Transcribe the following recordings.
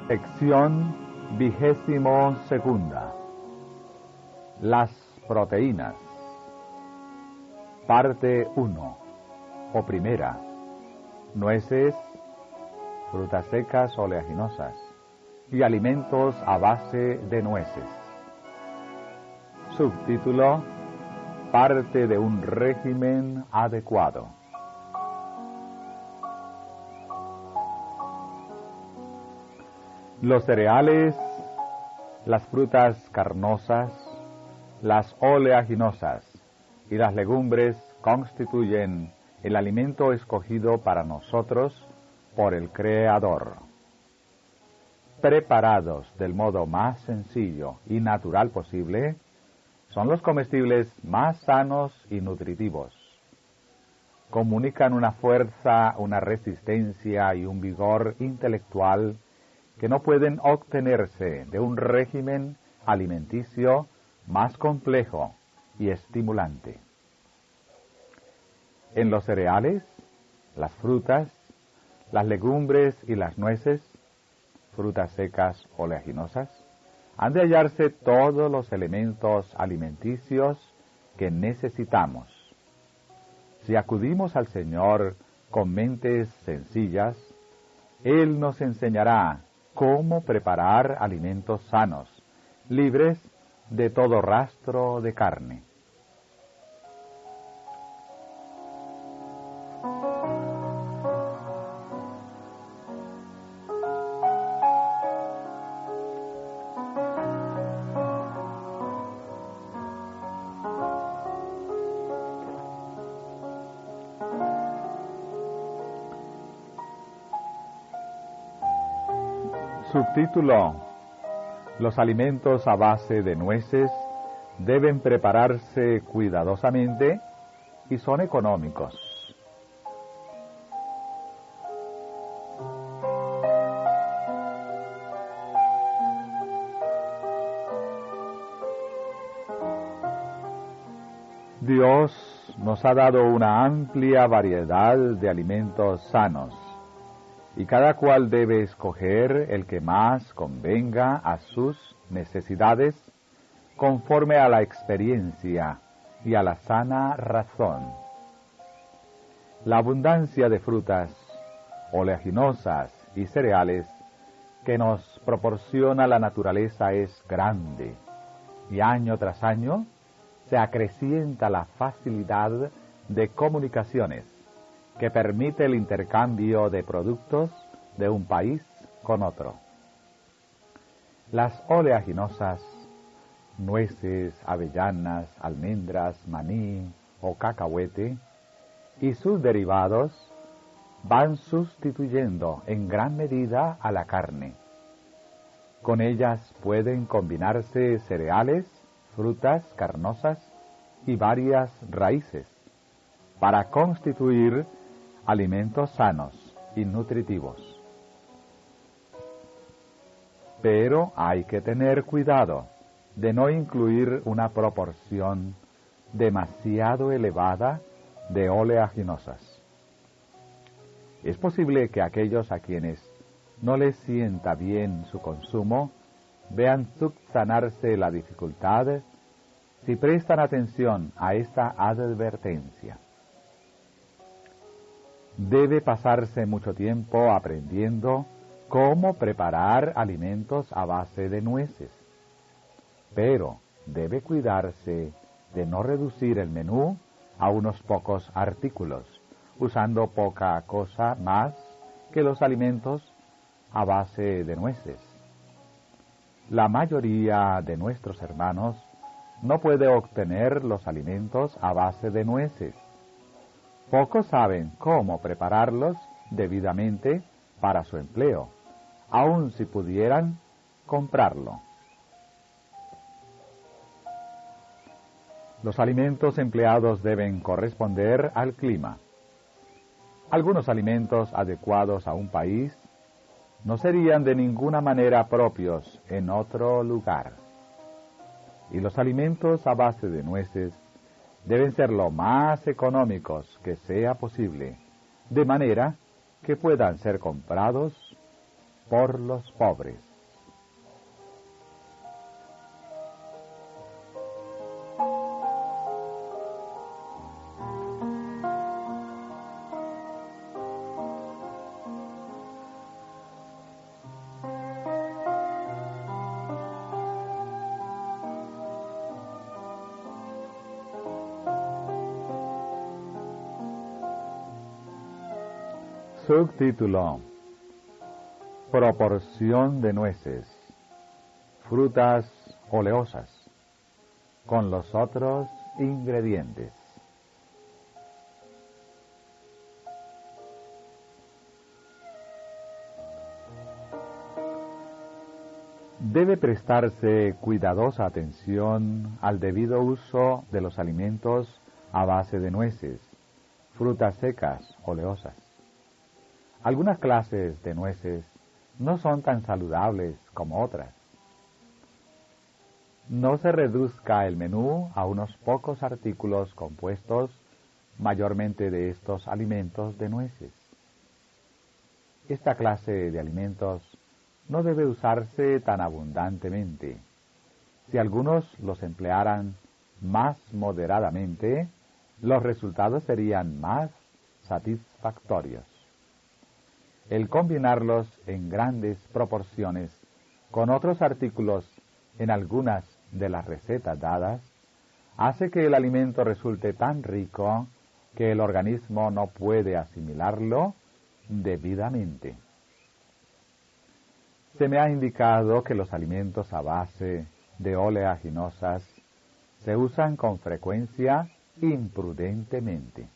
Sección 22. Las proteínas. Parte 1. O primera. Nueces, frutas secas oleaginosas y alimentos a base de nueces. Subtítulo: parte de un régimen adecuado. Los cereales, las frutas carnosas, las oleaginosas y las legumbres constituyen el alimento escogido para nosotros por el Creador. Preparados del modo más sencillo y natural posible, son los comestibles más sanos y nutritivos. Comunican una fuerza, una resistencia y un vigor intelectual que no pueden obtenerse de un régimen alimenticio más complejo y estimulante. En los cereales, las frutas, las legumbres y las nueces, frutas secas oleaginosas, han de hallarse todos los elementos alimenticios que necesitamos. Si acudimos al Señor con mentes sencillas, Él nos enseñará cómo preparar alimentos sanos, libres de todo rastro de carne. Subtítulo: los alimentos a base de nueces deben prepararse cuidadosamente y son económicos. Dios nos ha dado una amplia variedad de alimentos sanos, y cada cual debe escoger el que más convenga a sus necesidades, conforme a la experiencia y a la sana razón. La abundancia de frutas, oleaginosas y cereales que nos proporciona la naturaleza es grande, y año tras año se acrecienta la facilidad de comunicaciones que permite el intercambio de productos de un país con otro. Las oleaginosas, nueces, avellanas, almendras, maní o cacahuete y sus derivados van sustituyendo en gran medida a la carne. Con ellas pueden combinarse cereales, frutas carnosas y varias raíces para constituir alimentos sanos y nutritivos. Pero hay que tener cuidado de no incluir una proporción demasiado elevada de oleaginosas. Es posible que aquellos a quienes no les sienta bien su consumo vean subsanarse la dificultad si prestan atención a esta advertencia. Debe pasarse mucho tiempo aprendiendo cómo preparar alimentos a base de nueces, pero debe cuidarse de no reducir el menú a unos pocos artículos, usando poca cosa más que los alimentos a base de nueces. La mayoría de nuestros hermanos no puede obtener los alimentos a base de nueces. Pocos saben cómo prepararlos debidamente para su empleo, aun si pudieran comprarlo. Los alimentos empleados deben corresponder al clima. Algunos alimentos adecuados a un país no serían de ninguna manera propios en otro lugar. Y los alimentos a base de nueces deben ser lo más económicos que sea posible, de manera que puedan ser comprados por los pobres. Subtítulo: Proporción de nueces, frutas oleosas, con los otros ingredientes. Debe prestarse cuidadosa atención al debido uso de los alimentos a base de nueces, frutas secas, oleosas. Algunas clases de nueces no son tan saludables como otras. No se reduzca el menú a unos pocos artículos compuestos mayormente de estos alimentos de nueces. Esta clase de alimentos no debe usarse tan abundantemente. Si algunos los emplearan más moderadamente, los resultados serían más satisfactorios. El combinarlos en grandes proporciones con otros artículos en algunas de las recetas dadas hace que el alimento resulte tan rico que el organismo no puede asimilarlo debidamente. Se me ha indicado que los alimentos a base de oleaginosas se usan con frecuencia imprudentemente.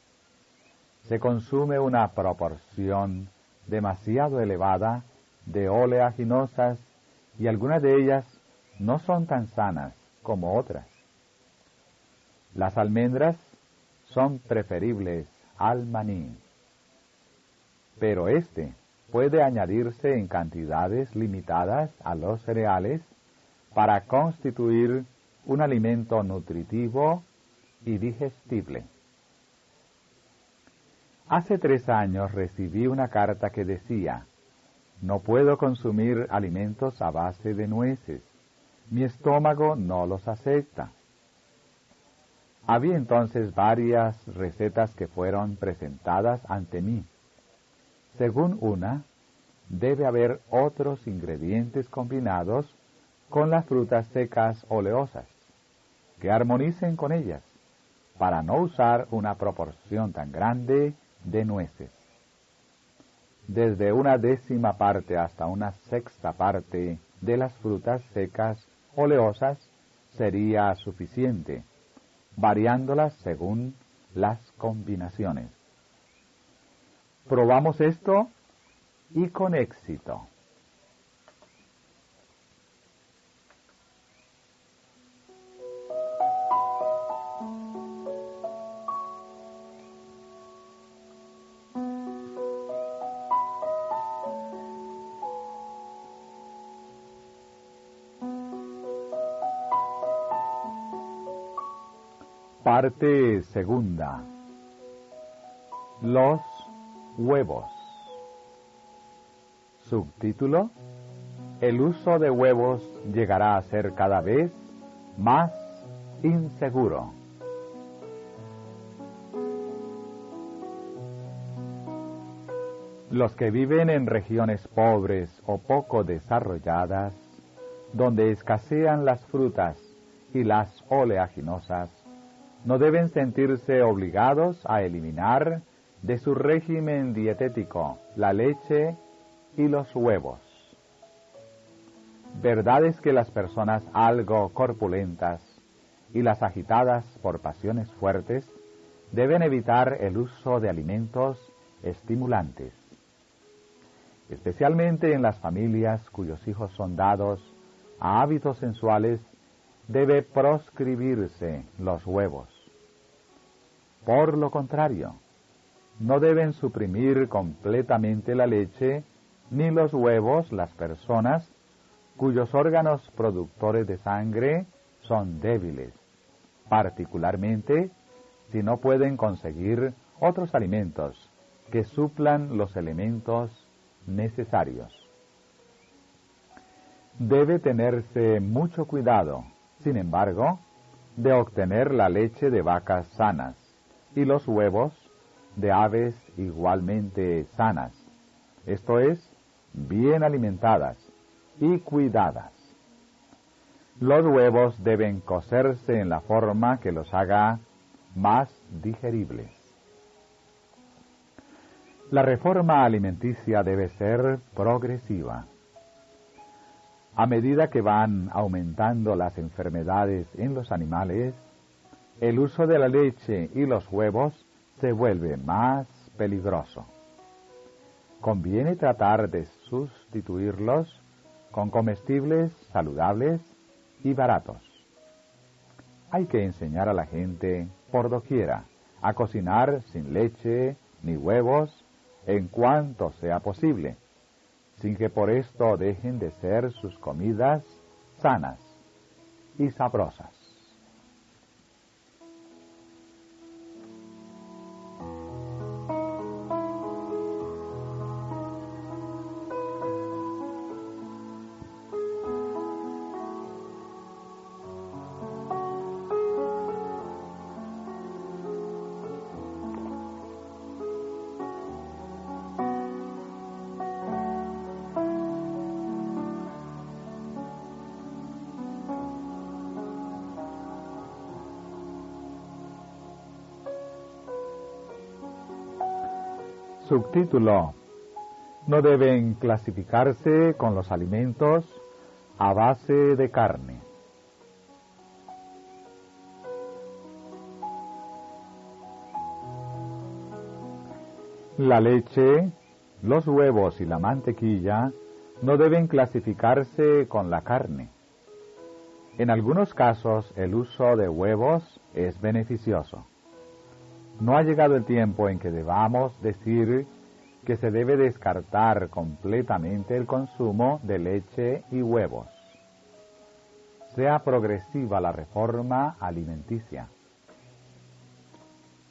Se consume una proporción demasiado elevada de oleaginosas y algunas de ellas no son tan sanas como otras. Las almendras son preferibles al maní, pero este puede añadirse en cantidades limitadas a los cereales para constituir un alimento nutritivo y digestible. Hace 3 años recibí una carta que decía: no puedo consumir alimentos a base de nueces, mi estómago no los acepta. Había entonces varias recetas que fueron presentadas ante mí. Según una, debe haber otros ingredientes combinados con las frutas secas oleosas, que armonicen con ellas, para no usar una proporción tan grande de nueces. Desde 1/10 parte hasta 1/6 parte de las frutas secas oleosas sería suficiente, variándolas según las combinaciones. Probamos esto y con éxito. Parte segunda. Los huevos. Subtítulo: el uso de huevos llegará a ser cada vez más inseguro. Los que viven en regiones pobres o poco desarrolladas, donde escasean las frutas y las oleaginosas, no deben sentirse obligados a eliminar de su régimen dietético la leche y los huevos. Verdad es que las personas algo corpulentas y las agitadas por pasiones fuertes deben evitar el uso de alimentos estimulantes. Especialmente en las familias cuyos hijos son dados a hábitos sensuales, debe proscribirse los huevos. Por lo contrario, no deben suprimir completamente la leche ni los huevos las personas cuyos órganos productores de sangre son débiles, particularmente si no pueden conseguir otros alimentos que suplan los elementos necesarios. Debe tenerse mucho cuidado, sin embargo, de obtener la leche de vacas sanas y los huevos de aves igualmente sanas, esto es, bien alimentadas y cuidadas. Los huevos deben cocerse en la forma que los haga más digeribles. La reforma alimenticia debe ser progresiva. A medida que van aumentando las enfermedades en los animales, el uso de la leche y los huevos se vuelve más peligroso. Conviene tratar de sustituirlos con comestibles saludables y baratos. Hay que enseñar a la gente por doquiera a cocinar sin leche ni huevos en cuanto sea posible, sin que por esto dejen de ser sus comidas sanas y sabrosas. Subtítulo: no deben clasificarse con los alimentos a base de carne. La leche, los huevos y la mantequilla no deben clasificarse con la carne. En algunos casos el uso de huevos es beneficioso. No ha llegado el tiempo en que debamos decir que se debe descartar completamente el consumo de leche y huevos. Sea progresiva la reforma alimenticia.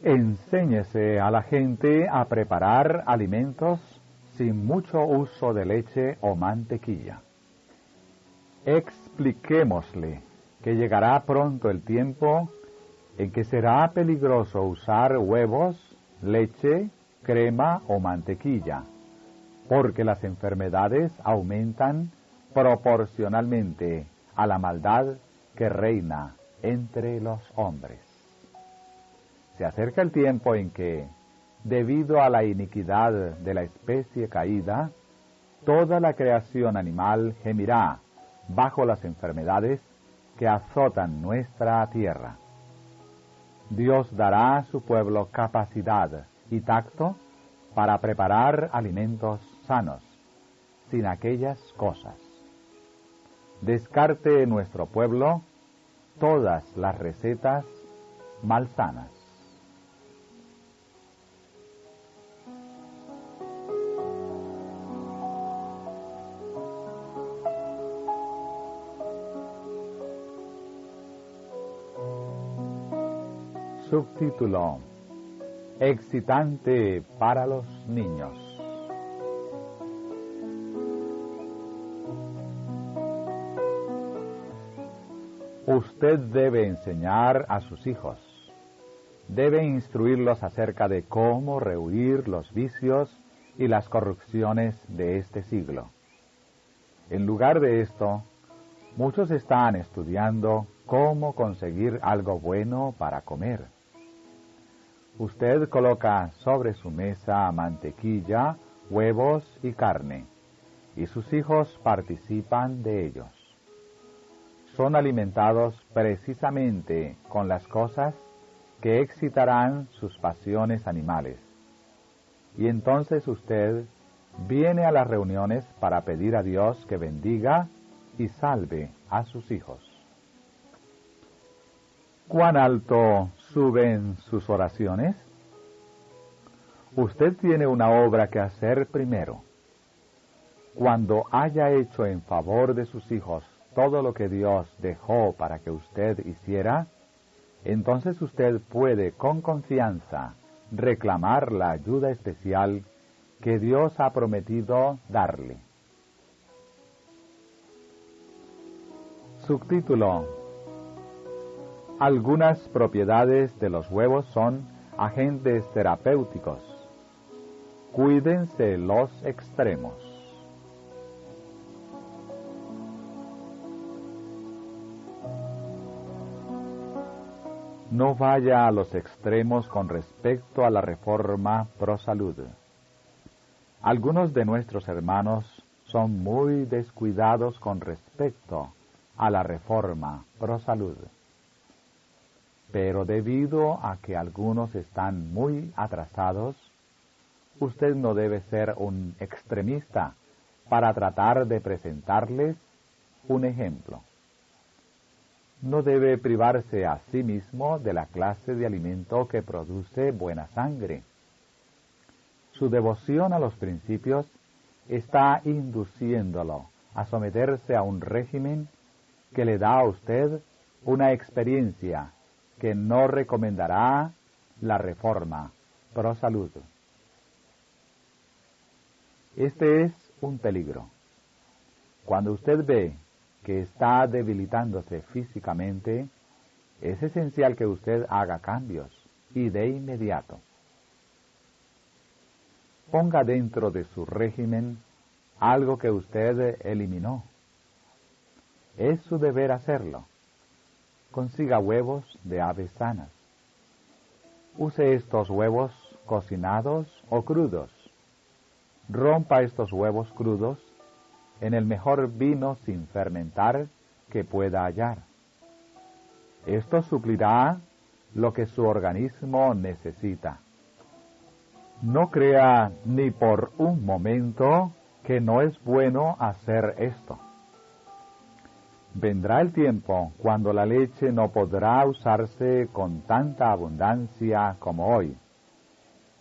Enséñese a la gente a preparar alimentos sin mucho uso de leche o mantequilla. Expliquémosle que llegará pronto el tiempo en que será peligroso usar huevos, leche, crema o mantequilla, porque las enfermedades aumentan proporcionalmente a la maldad que reina entre los hombres. Se acerca el tiempo en que, debido a la iniquidad de la especie caída, toda la creación animal gemirá bajo las enfermedades que azotan nuestra tierra. Dios dará a su pueblo capacidad y tacto para preparar alimentos sanos, sin aquellas cosas. Descarte nuestro pueblo todas las recetas malsanas. Subtítulo: excitante para los niños. Usted debe enseñar a sus hijos, debe instruirlos acerca de cómo rehuir los vicios y las corrupciones de este siglo. En lugar de esto, muchos están estudiando cómo conseguir algo bueno para comer. Usted coloca sobre su mesa mantequilla, huevos y carne, y sus hijos participan de ellos. Son alimentados precisamente con las cosas que excitarán sus pasiones animales. Y entonces usted viene a las reuniones para pedir a Dios que bendiga y salve a sus hijos. ¿Cuán alto suben sus oraciones? Usted tiene una obra que hacer primero. Cuando haya hecho en favor de sus hijos todo lo que Dios dejó para que usted hiciera, entonces usted puede con confianza reclamar la ayuda especial que Dios ha prometido darle. Subtítulo: Algunas propiedades de los huevos son agentes terapéuticos. Cuídense los extremos. No vaya a los extremos con respecto a la reforma pro salud. Algunos de nuestros hermanos son muy descuidados con respecto a la reforma pro salud. Pero debido a que algunos están muy atrasados, usted no debe ser un extremista para tratar de presentarles un ejemplo. No debe privarse a sí mismo de la clase de alimento que produce buena sangre. Su devoción a los principios está induciéndolo a someterse a un régimen que le da a usted una experiencia que no recomendará la reforma pro salud. Este es un peligro. Cuando usted ve que está debilitándose físicamente, es esencial que usted haga cambios, y de inmediato. Ponga dentro de su régimen algo que usted eliminó. Es su deber hacerlo. Consiga huevos de aves sanas. Use estos huevos cocinados o crudos. Rompa estos huevos crudos en el mejor vino sin fermentar que pueda hallar. Esto suplirá lo que su organismo necesita. No crea ni por un momento que no es bueno hacer esto. Vendrá el tiempo cuando la leche no podrá usarse con tanta abundancia como hoy,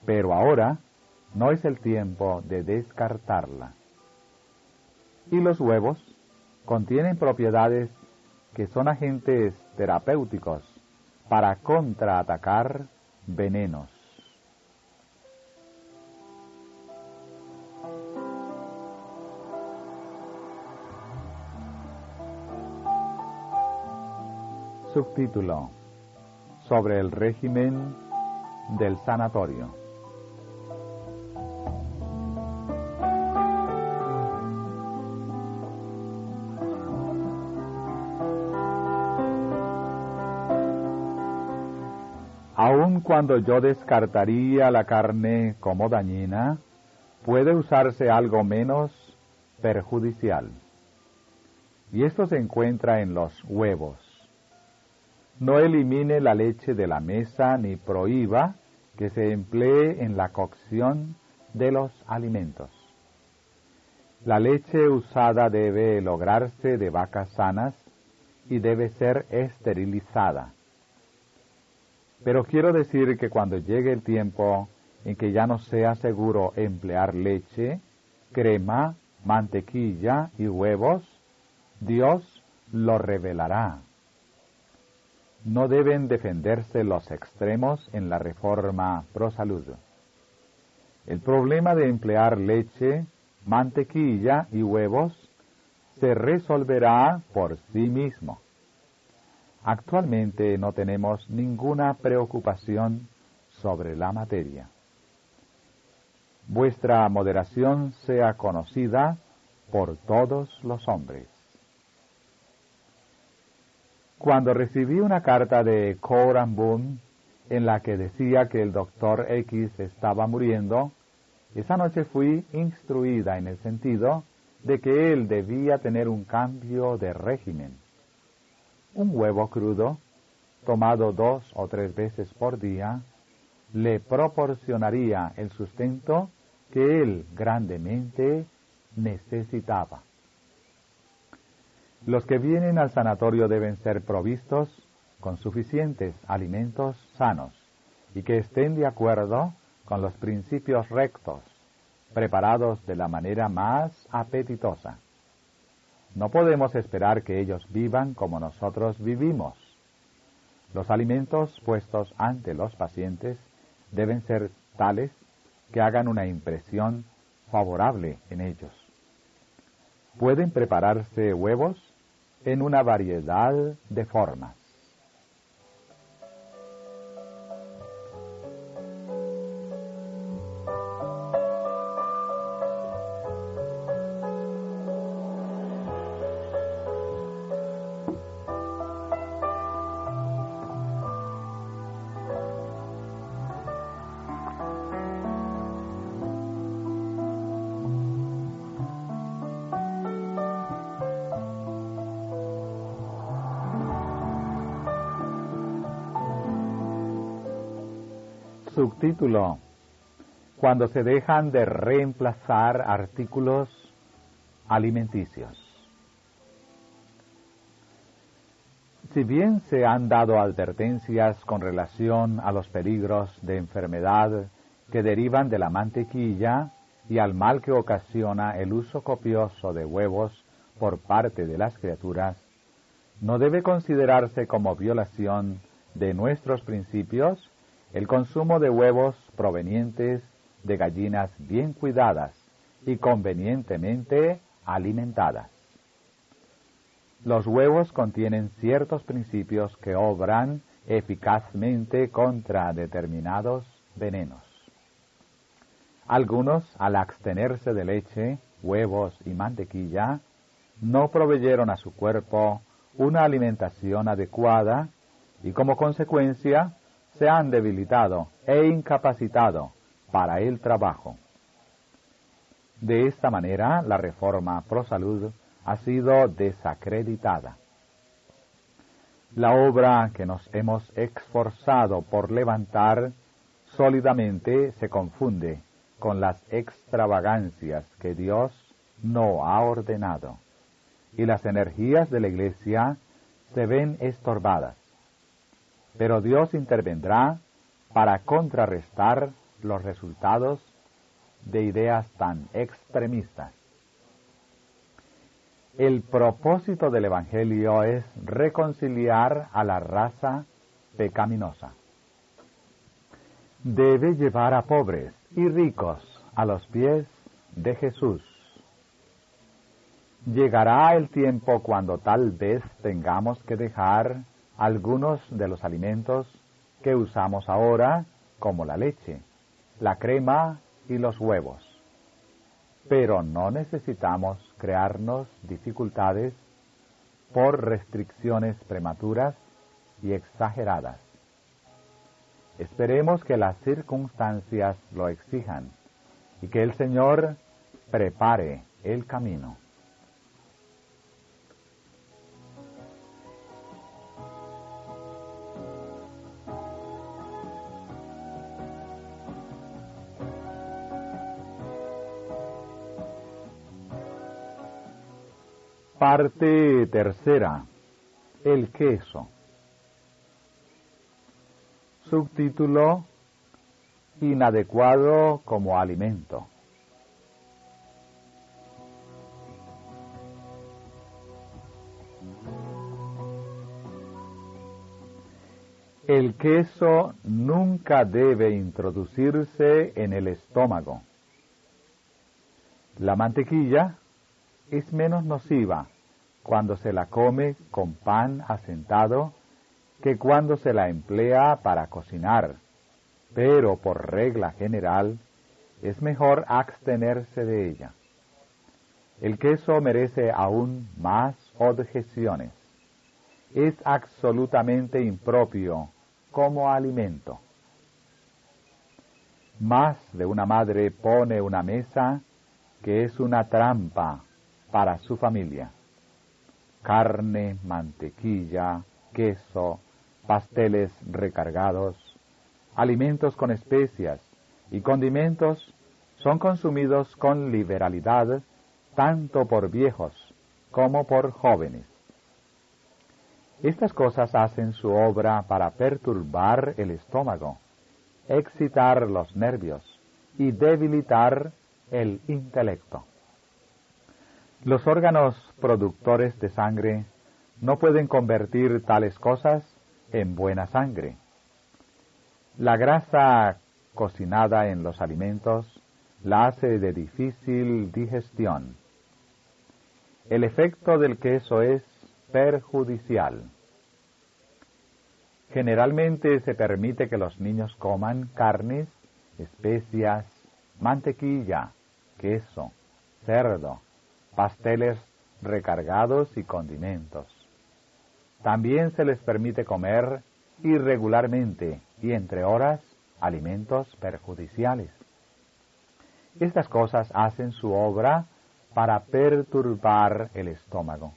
pero ahora no es el tiempo de descartarla. Y los huevos contienen propiedades que son agentes terapéuticos para contraatacar venenos. Subtítulo: Sobre el régimen del sanatorio. Aun cuando yo descartaría la carne como dañina, puede usarse algo menos perjudicial. Y esto se encuentra en los huevos. No elimine la leche de la mesa ni prohíba que se emplee en la cocción de los alimentos. La leche usada debe lograrse de vacas sanas y debe ser esterilizada. Pero quiero decir que cuando llegue el tiempo en que ya no sea seguro emplear leche, crema, mantequilla y huevos, Dios lo revelará. No deben defenderse los extremos en la reforma pro salud. El problema de emplear leche, mantequilla y huevos se resolverá por sí mismo. Actualmente no tenemos ninguna preocupación sobre la materia. Vuestra moderación sea conocida por todos los hombres. Cuando recibí una carta de Coram Boone en la que decía que el Dr. X estaba muriendo, esa noche fui instruida en el sentido de que él debía tener un cambio de régimen. Un huevo crudo, tomado 2 o 3 veces por día, le proporcionaría el sustento que él grandemente necesitaba. Los que vienen al sanatorio deben ser provistos con suficientes alimentos sanos y que estén de acuerdo con los principios rectos, preparados de la manera más apetitosa. No podemos esperar que ellos vivan como nosotros vivimos. Los alimentos puestos ante los pacientes deben ser tales que hagan una impresión favorable en ellos. Pueden prepararse huevos en una variedad de formas. Subtítulo: Cuando se dejan de reemplazar artículos alimenticios. Si bien se han dado advertencias con relación a los peligros de enfermedad que derivan de la mantequilla y al mal que ocasiona el uso copioso de huevos por parte de las criaturas, no debe considerarse como violación de nuestros principios el consumo de huevos provenientes de gallinas bien cuidadas y convenientemente alimentadas. Los huevos contienen ciertos principios que obran eficazmente contra determinados venenos. Algunos, al abstenerse de leche, huevos y mantequilla, no proveyeron a su cuerpo una alimentación adecuada y como consecuencia se han debilitado e incapacitado para el trabajo. De esta manera, la reforma pro salud ha sido desacreditada. La obra que nos hemos esforzado por levantar sólidamente se confunde con las extravagancias que Dios no ha ordenado, y las energías de la Iglesia se ven estorbadas. Pero Dios intervendrá para contrarrestar los resultados de ideas tan extremistas. El propósito del Evangelio es reconciliar a la raza pecaminosa. Debe llevar a pobres y ricos a los pies de Jesús. Llegará el tiempo cuando tal vez tengamos que dejar algunos de los alimentos que usamos ahora, como la leche, la crema y los huevos. Pero no necesitamos crearnos dificultades por restricciones prematuras y exageradas. Esperemos que las circunstancias lo exijan y que el Señor prepare el camino. Parte tercera. El queso. Subtítulo: Inadecuado como alimento. El queso nunca debe introducirse en el estómago. La mantequilla es menos nociva cuando se la come con pan asentado que cuando se la emplea para cocinar, pero por regla general es mejor abstenerse de ella. El queso merece aún más objeciones. Es absolutamente impropio como alimento. Más de una madre pone una mesa que es una trampa para su familia. Carne, mantequilla, queso, pasteles recargados, alimentos con especias y condimentos son consumidos con liberalidad tanto por viejos como por jóvenes. Estas cosas hacen su obra para perturbar el estómago, excitar los nervios y debilitar el intelecto. Los órganos productores de sangre no pueden convertir tales cosas en buena sangre. La grasa cocinada en los alimentos la hace de difícil digestión. El efecto del queso es perjudicial. Generalmente se permite que los niños coman carnes, especias, mantequilla, queso, cerdo, pasteles recargados y condimentos. También se les permite comer irregularmente y entre horas alimentos perjudiciales. Estas cosas hacen su obra para perturbar el estómago,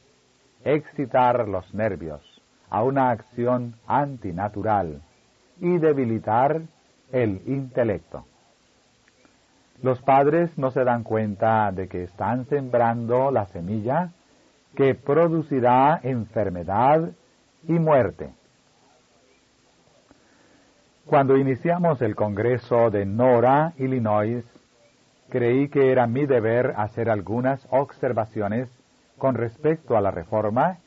excitar los nervios a una acción antinatural y debilitar el intelecto. Los padres no se dan cuenta de que están sembrando la semilla que producirá enfermedad y muerte. Cuando iniciamos el Congreso de Nora, Illinois, creí que era mi deber hacer algunas observaciones con respecto a la reforma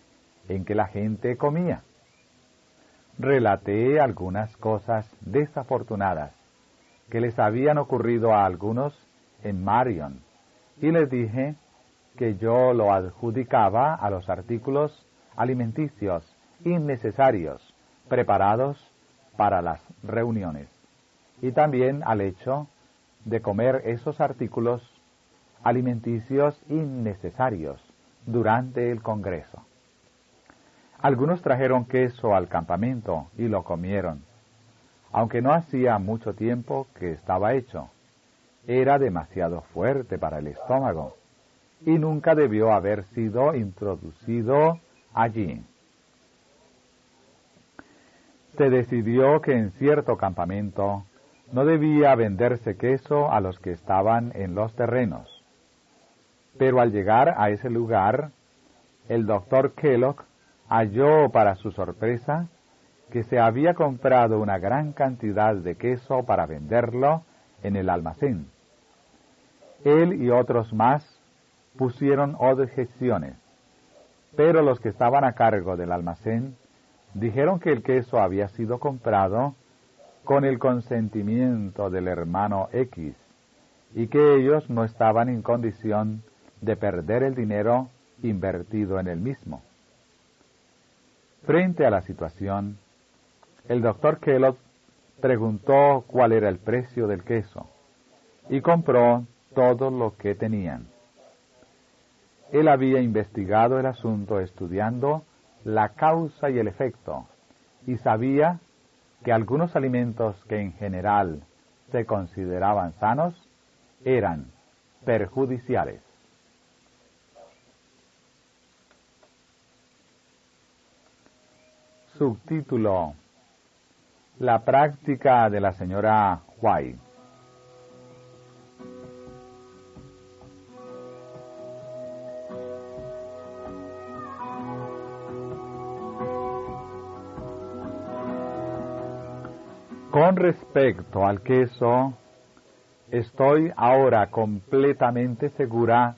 en que la gente comía. Relaté algunas cosas desafortunadas que les habían ocurrido a algunos en Marion y les dije que yo lo adjudicaba a los artículos alimenticios innecesarios preparados para las reuniones y también al hecho de comer esos artículos alimenticios innecesarios durante el Congreso. Algunos trajeron queso al campamento y lo comieron, aunque no hacía mucho tiempo que estaba hecho. Era demasiado fuerte para el estómago y nunca debió haber sido introducido allí. Se decidió que en cierto campamento no debía venderse queso a los que estaban en los terrenos. Pero al llegar a ese lugar, el doctor Kellogg halló para su sorpresa que se había comprado una gran cantidad de queso para venderlo en el almacén. Él y otros más pusieron objeciones, pero los que estaban a cargo del almacén dijeron que el queso había sido comprado con el consentimiento del hermano X y que ellos no estaban en condición de perder el dinero invertido en el mismo. Frente a la situación, el doctor Kellogg preguntó cuál era el precio del queso y compró todo lo que tenían. Él había investigado el asunto estudiando la causa y el efecto y sabía que algunos alimentos que en general se consideraban sanos eran perjudiciales. Subtítulo: La práctica de la señora White. Con respecto al queso, estoy ahora completamente segura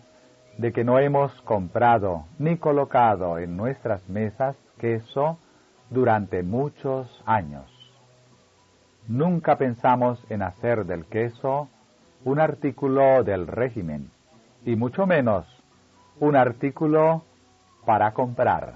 de que no hemos comprado ni colocado en nuestras mesas queso durante muchos años. Nunca pensamos en hacer del queso un artículo del régimen, y mucho menos un artículo para comprar.